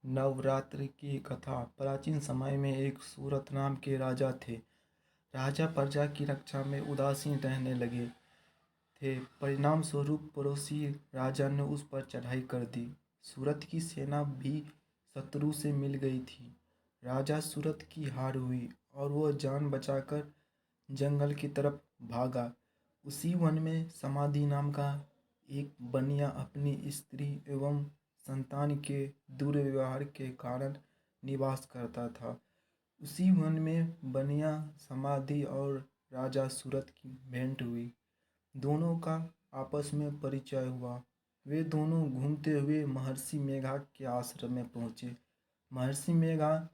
नवरात्र की कथा। प्राचीन समय में एक सूरत नाम के राजा थे। राजा प्रजा की रक्षा में उदासीन रहने लगे थे। परिणाम स्वरूप पड़ोसी राजा ने उस पर चढ़ाई कर दी। सूरत की सेना भी शत्रु से मिल गई थी। राजा सूरत की हार हुई और वह जान बचाकर जंगल की तरफ भागा। उसी वन में समाधि नाम का एक बनिया अपनी स्त्री एवं संतान के दुर्व्यवहार के कारण निवास करता था। उसी वन में बनिया समाधि और राजा सूरत की भेंट हुई। दोनों का आपस में परिचय हुआ। वे दोनों घूमते हुए महर्षि मेघा के आश्रम में पहुँचे। महर्षि मेघा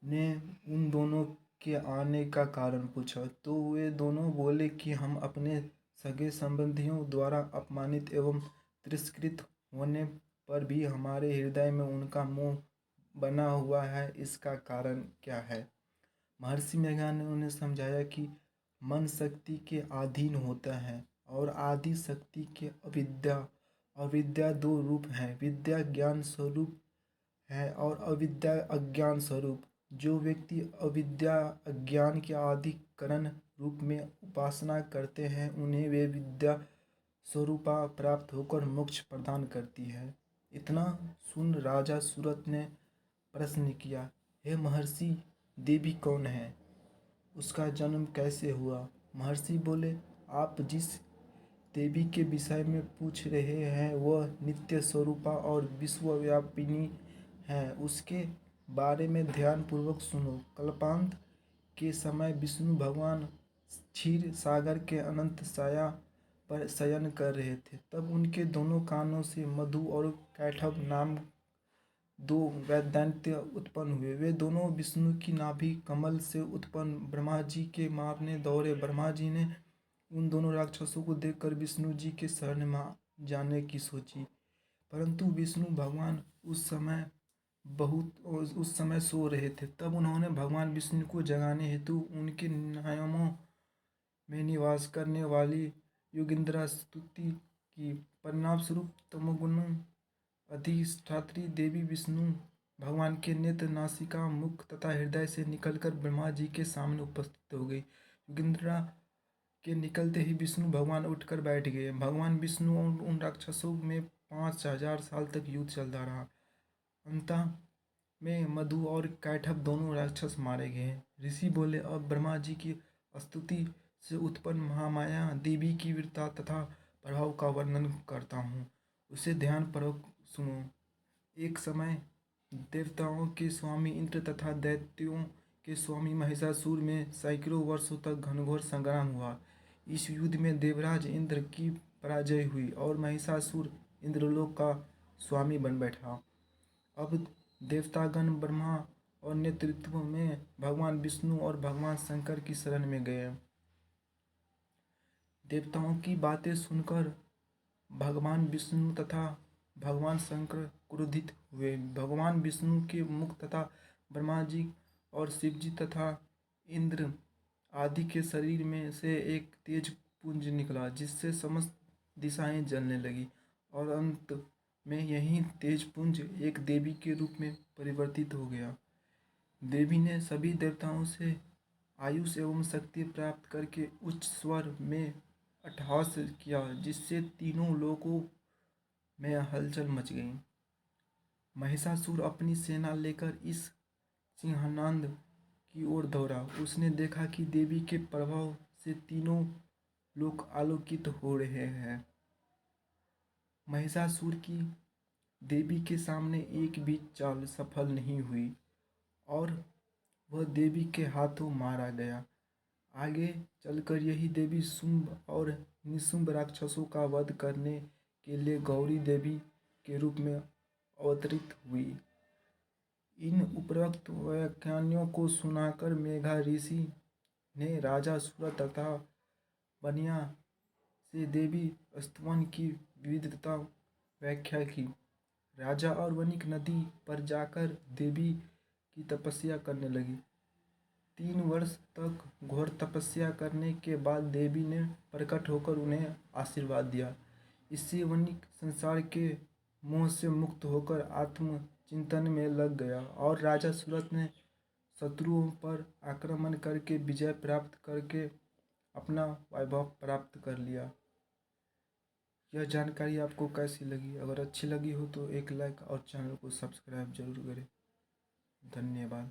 ने उन दोनों के आने का कारण पूछा तो वे दोनों बोले कि हम अपने सगे संबंधियों द्वारा अपमानित एवं तिरस्कृत होने पर भी हमारे हृदय में उनका मोह बना हुआ है, इसका कारण क्या है। महर्षि मेघा ने उन्हें समझाया कि मन शक्ति के अधीन होता है और आदि शक्ति के अविद्या और विद्या दो रूप हैं। विद्या ज्ञान स्वरूप है और अविद्या अज्ञान स्वरूप। जो व्यक्ति अविद्या अज्ञान के आदिकरण रूप में उपासना करते हैं उन्हें वे विद्या स्वरूपा प्राप्त होकर मोक्ष प्रदान करती है। इतना सुन राजा सूरत ने प्रश्न किया, हे महर्षि, देवी कौन है? उसका जन्म कैसे हुआ? महर्षि बोले, आप जिस देवी के विषय में पूछ रहे हैं वह नित्य स्वरूपा और विश्वव्यापिनी है। उसके बारे में ध्यान पूर्वक सुनो। कल्पांत के समय विष्णु भगवान क्षीर सागर के अनंत साया पर शयन कर रहे थे। तब उनके दोनों कानों से मधु और कैटभ नाम दो वैद्यंत उत्पन्न हुए। वे दोनों विष्णु की नाभि कमल से उत्पन्न ब्रह्मा जी के मारने दौड़े। ब्रह्मा जी ने उन दोनों राक्षसों को देखकर विष्णु जी के शरण में जाने की सोची, परंतु विष्णु भगवान उस समय सो रहे थे। तब उन्होंने भगवान विष्णु को जगाने हेतु उनके न्यायों में निवास करने वाली योगिंद्रा स्तुति की। परिणाम स्वरूप तमोगुण अधिष्ठात्री देवी विष्णु भगवान के नेत्र, नासिका, मुख तथा हृदय से निकलकर ब्रह्मा जी के सामने उपस्थित हो गई। योगिंद्रा के निकलते ही विष्णु भगवान उठकर बैठ गए। भगवान विष्णु और उन राक्षसों में 5000 साल तक युद्ध चलता रहा। अंत में मधु और कैटभ दोनों राक्षस मारे गए। ऋषि बोले, अब ब्रह्मा जी की स्तुति से उत्पन्न महामाया देवी की वीरता तथा प्रभाव का वर्णन करता हूँ, उसे ध्यानपूर्वक सुनो। एक समय देवताओं के स्वामी इंद्र तथा दैत्यों के स्वामी महिषासुर में सैकड़ों वर्षों तक घनघोर संग्राम हुआ। इस युद्ध में देवराज इंद्र की पराजय हुई और महिषासुर इंद्रलोक का स्वामी बन बैठा। अब देवतागण ब्रह्मा और नेतृत्व में भगवान विष्णु और भगवान शंकर की शरण में गए। देवताओं की बातें सुनकर भगवान विष्णु तथा भगवान शंकर क्रोधित हुए। भगवान विष्णु के मुख तथा ब्रह्मा जी और शिव जी तथा इंद्र आदि के शरीर में से एक तेज पुंज निकला, जिससे समस्त दिशाएं जलने लगी और अंत में यही तेज पुंज एक देवी के रूप में परिवर्तित हो गया। देवी ने सभी देवताओं से आयुष एवं शक्ति प्राप्त करके उच्च स्वर में अट्टहास किया, जिससे तीनों लोकों में हलचल मच गई। महिषासुर अपनी सेना लेकर इस सिंहनाद की ओर दौड़ा। उसने देखा कि देवी के प्रभाव से तीनों लोक आलोकित हो रहे हैं। महिषासुर की देवी के सामने एक भी चाल सफल नहीं हुई और वह देवी के हाथों मारा गया। आगे चलकर यही देवी शुंभ और निशुंभ राक्षसों का वध करने के लिए गौरी देवी के रूप में अवतरित हुई। इन उपरोक्त व्याख्यानों को सुनाकर मेघा ऋषि ने राजा सूरत तथा बनिया से देवी स्तवन की विविधता व्याख्या की। राजा और वणिक नदी पर जाकर देवी की तपस्या करने लगी। 3 वर्ष तक घोर तपस्या करने के बाद देवी ने प्रकट होकर उन्हें आशीर्वाद दिया। इससे वणिक संसार के मोह से मुक्त होकर आत्म चिंतन में लग गया और राजा सूरत ने शत्रुओं पर आक्रमण करके विजय प्राप्त करके अपना वैभव प्राप्त कर लिया। यह जानकारी आपको कैसी लगी? अगर अच्छी लगी हो तो एक लाइक और चैनल को सब्सक्राइब जरूर करें। धन्यवाद।